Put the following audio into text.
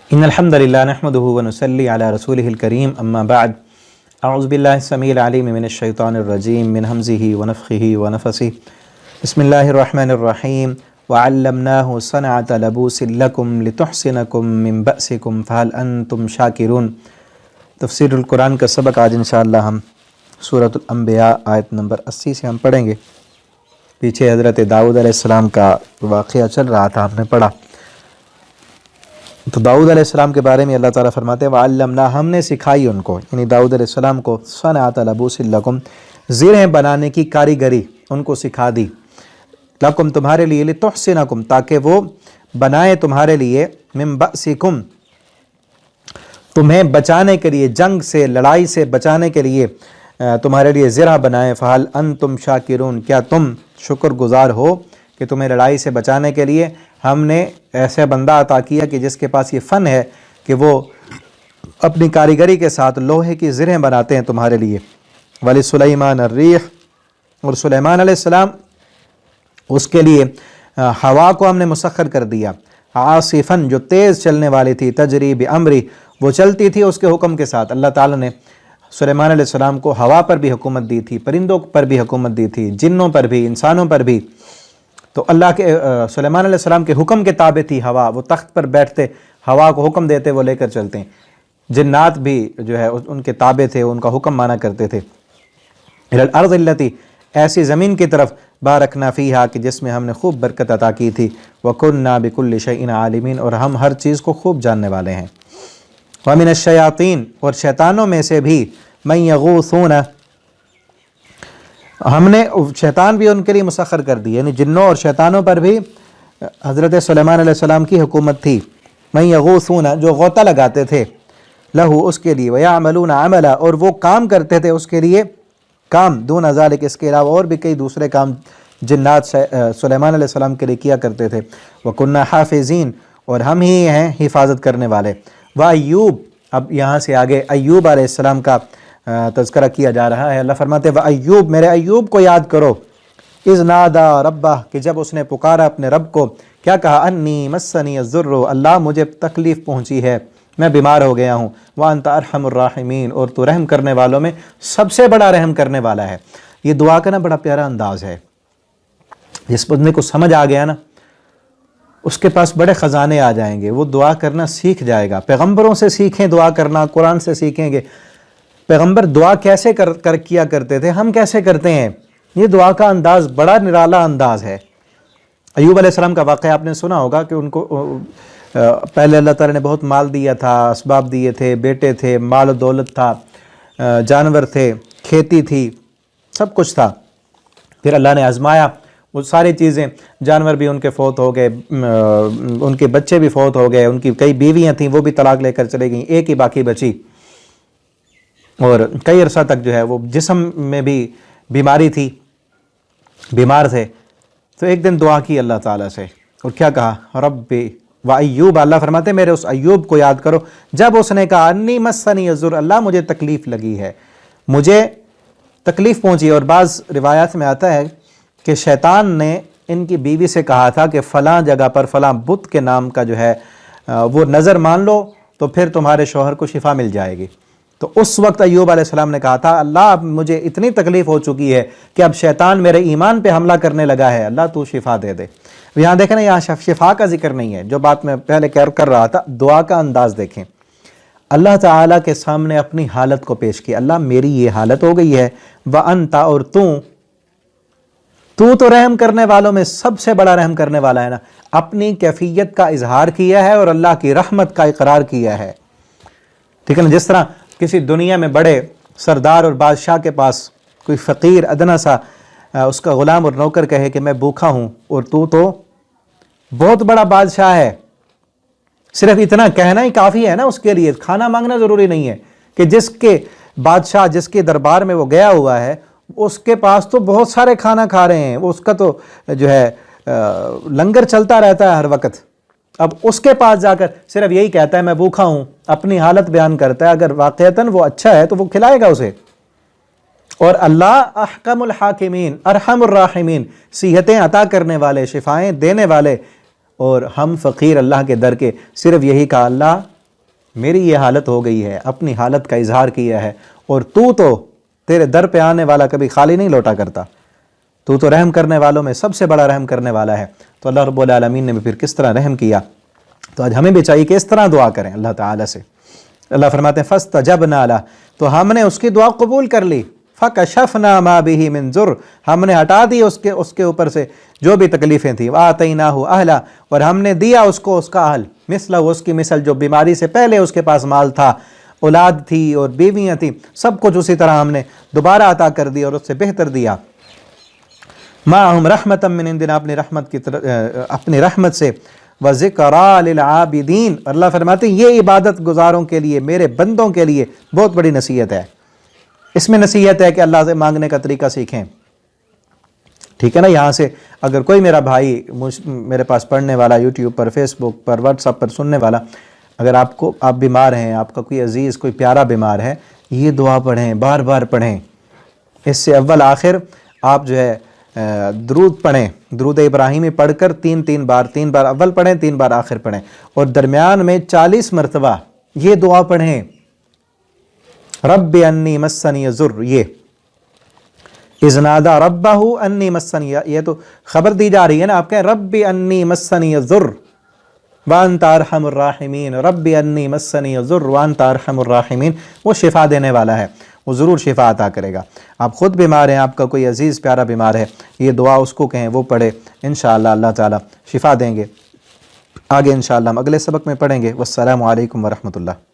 إن الحمد لله نحمده ونصلي على رسوله الكريم أما بعد أعوذ بالله السميع العليم من الشيطان الرجيم من همزه ونفخه ونفثه بسم الله الرحمن الرحيم وعلمناه صنعة لبوس لكم لتحصنكم من بأسكم فهل أنتم شاكرون۔ تفسیر القرآن کا سبق آج انشاءاللہ ہم سورۃ الانبیاء آیت نمبر 80 سے ہم پڑھیں گے۔ پیچھے حضرت داؤد علیہ السلام کا واقعہ چل رہا تھا، ہم نے پڑھا۔ تو داؤد علیہ السلام کے بارے میں اللہ تعالیٰ فرماتے ہیں وَعَلَّمْنَا، ہم نے سکھائی ان کو، یعنی داؤد علیہ السلام کو، صنعۃ لبوس لکم، زرہیں بنانے کی کاریگری ان کو سکھا دی، لکم تمہارے لیے، لتحصنکم تاکہ وہ بنائے تمہارے لیے، من بأسکم تمہیں بچانے کے لیے، جنگ سے، لڑائی سے بچانے کے لیے تمہارے لیے زرہ بنائے۔ فہل انتم شاکرون، کیا تم شکر گزار ہو کہ تمہیں لڑائی سے بچانے کے لیے ہم نے ایسا بندہ عطا کیا کہ جس کے پاس یہ فن ہے کہ وہ اپنی کاریگری کے ساتھ لوہے کی زرہیں بناتے ہیں تمہارے لیے۔ وَلِسُلَيْمَانَ الرِّيحَ، اور سلیمان علیہ السلام اس کے لیے ہوا کو ہم نے مسخر کر دیا، عاصفاً جو تیز چلنے والی تھی، تجری بِأَمْرِ وہ چلتی تھی اس کے حکم کے ساتھ۔ اللہ تعالیٰ نے سلیمان علیہ السلام کو ہوا پر بھی حکومت دی تھی، پرندوں پر بھی حکومت دی تھی، جنوں پر بھی، انسانوں پر بھی۔ تو اللہ کے سلیمان علیہ السلام کے حکم کے تابع تھی ہوا، وہ تخت پر بیٹھتے، ہوا کو حکم دیتے، وہ لے کر چلتے ہیں۔ جنات بھی جو ہے ان کے تابع تھے، ان کا حکم مانا کرتے تھے۔ الی الارض التی، ایسی زمین کی طرف، بارکنا فیہا کہ جس میں ہم نے خوب برکت عطا کی تھی، وکنا بکل شیء عالمین اور ہم ہر چیز کو خوب جاننے والے ہیں۔ ومن الشیاطین اور شیطانوں میں سے بھی، من یغوثون ہم نے شیطان بھی ان کے لیے مسخر کر دی، یعنی جنوں اور شیطانوں پر بھی حضرت سلیمان علیہ السلام کی حکومت تھی۔ من یغوثون جو غوطہ لگاتے تھے، لہو اس کے لیے، ویعملون عملا اور وہ کام کرتے تھے اس کے لیے کام، دون ذالک اس کے علاوہ اور بھی کئی دوسرے کام جنات سلیمان علیہ السلام کے لیے کیا کرتے تھے۔ وکنا حافظین اور ہم ہی ہیں حفاظت کرنے والے۔ وایوب، اب یہاں سے آگے ایوب علیہ السلام کا تذکرہ کیا جا رہا ہے۔ اللہ فرماتے ہیں وایوب، میرے ایوب کو یاد کرو، اذ نادا ربہ کہ جب اس نے پکارا اپنے رب کو، کیا کہا، انی مسنی الضر اللہ مجھے تکلیف پہنچی ہے، میں بیمار ہو گیا ہوں، وانت ارحم الراحمین اور تو رحم کرنے والوں میں سب سے بڑا رحم کرنے والا ہے۔ یہ دعا کا نا بڑا پیارا انداز ہے، جس بندے کو سمجھ آ گیا نا اس کے پاس بڑے خزانے آ جائیں گے، وہ دعا کرنا سیکھ جائے گا۔ پیغمبروں سے سیکھیں دعا کرنا، قرآن سے سیکھیں گے پیغمبر دعا کیسے کیا کرتے تھے، ہم کیسے کرتے ہیں۔ یہ دعا کا انداز بڑا نرالا انداز ہے۔ ایوب علیہ السلام کا واقعہ آپ نے سنا ہوگا کہ ان کو پہلے اللہ تعالیٰ نے بہت مال دیا تھا، اسباب دیے تھے، بیٹے تھے، مال و دولت تھا، جانور تھے، کھیتی تھی، سب کچھ تھا۔ پھر اللہ نے آزمایا، وہ ساری چیزیں، جانور بھی ان کے فوت ہو گئے، ان کے بچے بھی فوت ہو گئے، ان کی کئی بیویاں تھیں وہ بھی طلاق لے کر چلے گئیں، ایک ہی باقی بچی، اور کئی عرصہ تک جو ہے وہ جسم میں بھی بیماری تھی، بیمار تھے۔ تو ایک دن دعا کی اللہ تعالیٰ سے، اور کیا کہا، رب و ایوب، اللہ فرماتے میرے اس ایوب کو یاد کرو جب اس نے کہا انی مسنی الضر اللہ مجھے تکلیف لگی ہے، مجھے تکلیف پہنچی۔ اور بعض روایات میں آتا ہے کہ شیطان نے ان کی بیوی سے کہا تھا کہ فلاں جگہ پر فلاں بت کے نام کا جو ہے وہ نظر مان لو تو پھر تمہارے شوہر کو شفا مل جائے گی۔ تو اس وقت ایوب علیہ السلام نے کہا تھا اللہ اب مجھے اتنی تکلیف ہو چکی ہے کہ اب شیطان میرے ایمان پہ حملہ کرنے لگا ہے، اللہ تو شفا دے دے۔ یہاں دیکھیں نا، یہاں شفا کا ذکر نہیں ہے، جو بات میں پہلے کر رہا تھا، دعا کا انداز دیکھیں۔ اللہ تعالیٰ کے سامنے اپنی حالت کو پیش کی، اللہ میری یہ حالت ہو گئی ہے، وَأَنْتَ اور تو رحم کرنے والوں میں سب سے بڑا رحم کرنے والا ہے نا۔ اپنی کیفیت کا اظہار کیا ہے اور اللہ کی رحمت کا اقرار کیا ہے، ٹھیک ہے نا۔ جس طرح کسی دنیا میں بڑے سردار اور بادشاہ کے پاس کوئی فقیر ادنا سا اس کا غلام اور نوکر کہے کہ میں بھوکا ہوں، اور تو بہت بڑا بادشاہ ہے، صرف اتنا کہنا ہی کافی ہے نا اس کے لیے، کھانا مانگنا ضروری نہیں ہے، کہ جس کے بادشاہ جس کے دربار میں وہ گیا ہوا ہے اس کے پاس تو بہت سارے کھانا کھا رہے ہیں، اس کا تو جو ہے لنگر چلتا رہتا ہے ہر وقت۔ اب اس کے پاس جا کر صرف یہی کہتا ہے میں بھوکا ہوں، اپنی حالت بیان کرتا ہے، اگر واقعتاً وہ اچھا ہے تو وہ کھلائے گا اسے۔ اور اللہ احکم الحاکمین ارحم الراحمین، صحتیں عطا کرنے والے، شفائیں دینے والے، اور ہم فقیر اللہ کے در کے، صرف یہی کہا اللہ میری یہ حالت ہو گئی ہے، اپنی حالت کا اظہار کیا ہے، اور تو تیرے در پہ آنے والا کبھی خالی نہیں لوٹا کرتا، تو رحم کرنے والوں میں سب سے بڑا رحم کرنے والا ہے۔ تو اللہ رب العالمین نے بھی پھر کس طرح رحم کیا۔ تو آج ہمیں بھی چاہیے کہ اس طرح دعا کریں اللہ تعالیٰ سے۔ اللہ فرماتے ہیں فاستجبنا لہ، تو ہم نے اس کی دعا قبول کر لی، فکشفنا ما بہ من ضر، ہم نے ہٹا دی اس کے اوپر سے جو بھی تکلیفیں تھیں، وآتیناہ اہلا، اور ہم نے دیا اس کو اس کا اہل، مثلہ اس کی مثل، جو بیماری سے پہلے اس کے پاس مال تھا، اولاد تھی اور بیویاں تھیں، سب کچھ اسی طرح ہم نے دوبارہ عطا کر دیا اور اس سے بہتر دیا۔ معہم رحمتا من عندنا، اپنی رحمت سے، وذکریٰ للعابدین، اللہ فرماتے ہیں یہ عبادت گزاروں کے لیے، میرے بندوں کے لیے بہت بڑی نصیحت ہے۔ اس میں نصیحت ہے کہ اللہ سے مانگنے کا طریقہ سیکھیں، ٹھیک ہے نا۔ یہاں سے اگر کوئی میرا بھائی میرے پاس پڑھنے والا، یوٹیوب پر، فیس بک پر، واٹس ایپ پر سننے والا، اگر آپ بیمار ہیں، آپ کا کوئی عزیز، کوئی پیارا بیمار ہے، یہ دعا پڑھیں، بار بار پڑھیں۔ اس سے اول آخر آپ جو ہے درود پڑھیں، درود ابراہیمی پڑھ کر تین بار اول پڑھیں، 3 بار آخر پڑھیں، اور درمیان میں 40 مرتبہ یہ دعا پڑھیں، رب انی مسنی الضر، یہ اذ نادى ربہ انی مسنی، یہ تو خبر دی جا رہی ہے نا، آپ کہیں رب انی مسنی الضر وانت ارحم الراحمین، رب انی مسنی الضر وانت ارحم الراحمین، وہ شفا دینے والا ہے، وہ ضرور شفا عطا کرے گا۔ آپ خود بیمار ہیں، آپ کا کوئی عزیز پیارا بیمار ہے، یہ دعا اس کو کہیں، وہ پڑھے، انشاءاللہ اللہ تعالیٰ شفا دیں گے۔ آگے انشاءاللہ ہم اگلے سبق میں پڑھیں گے۔ والسلام علیکم ورحمۃ اللہ۔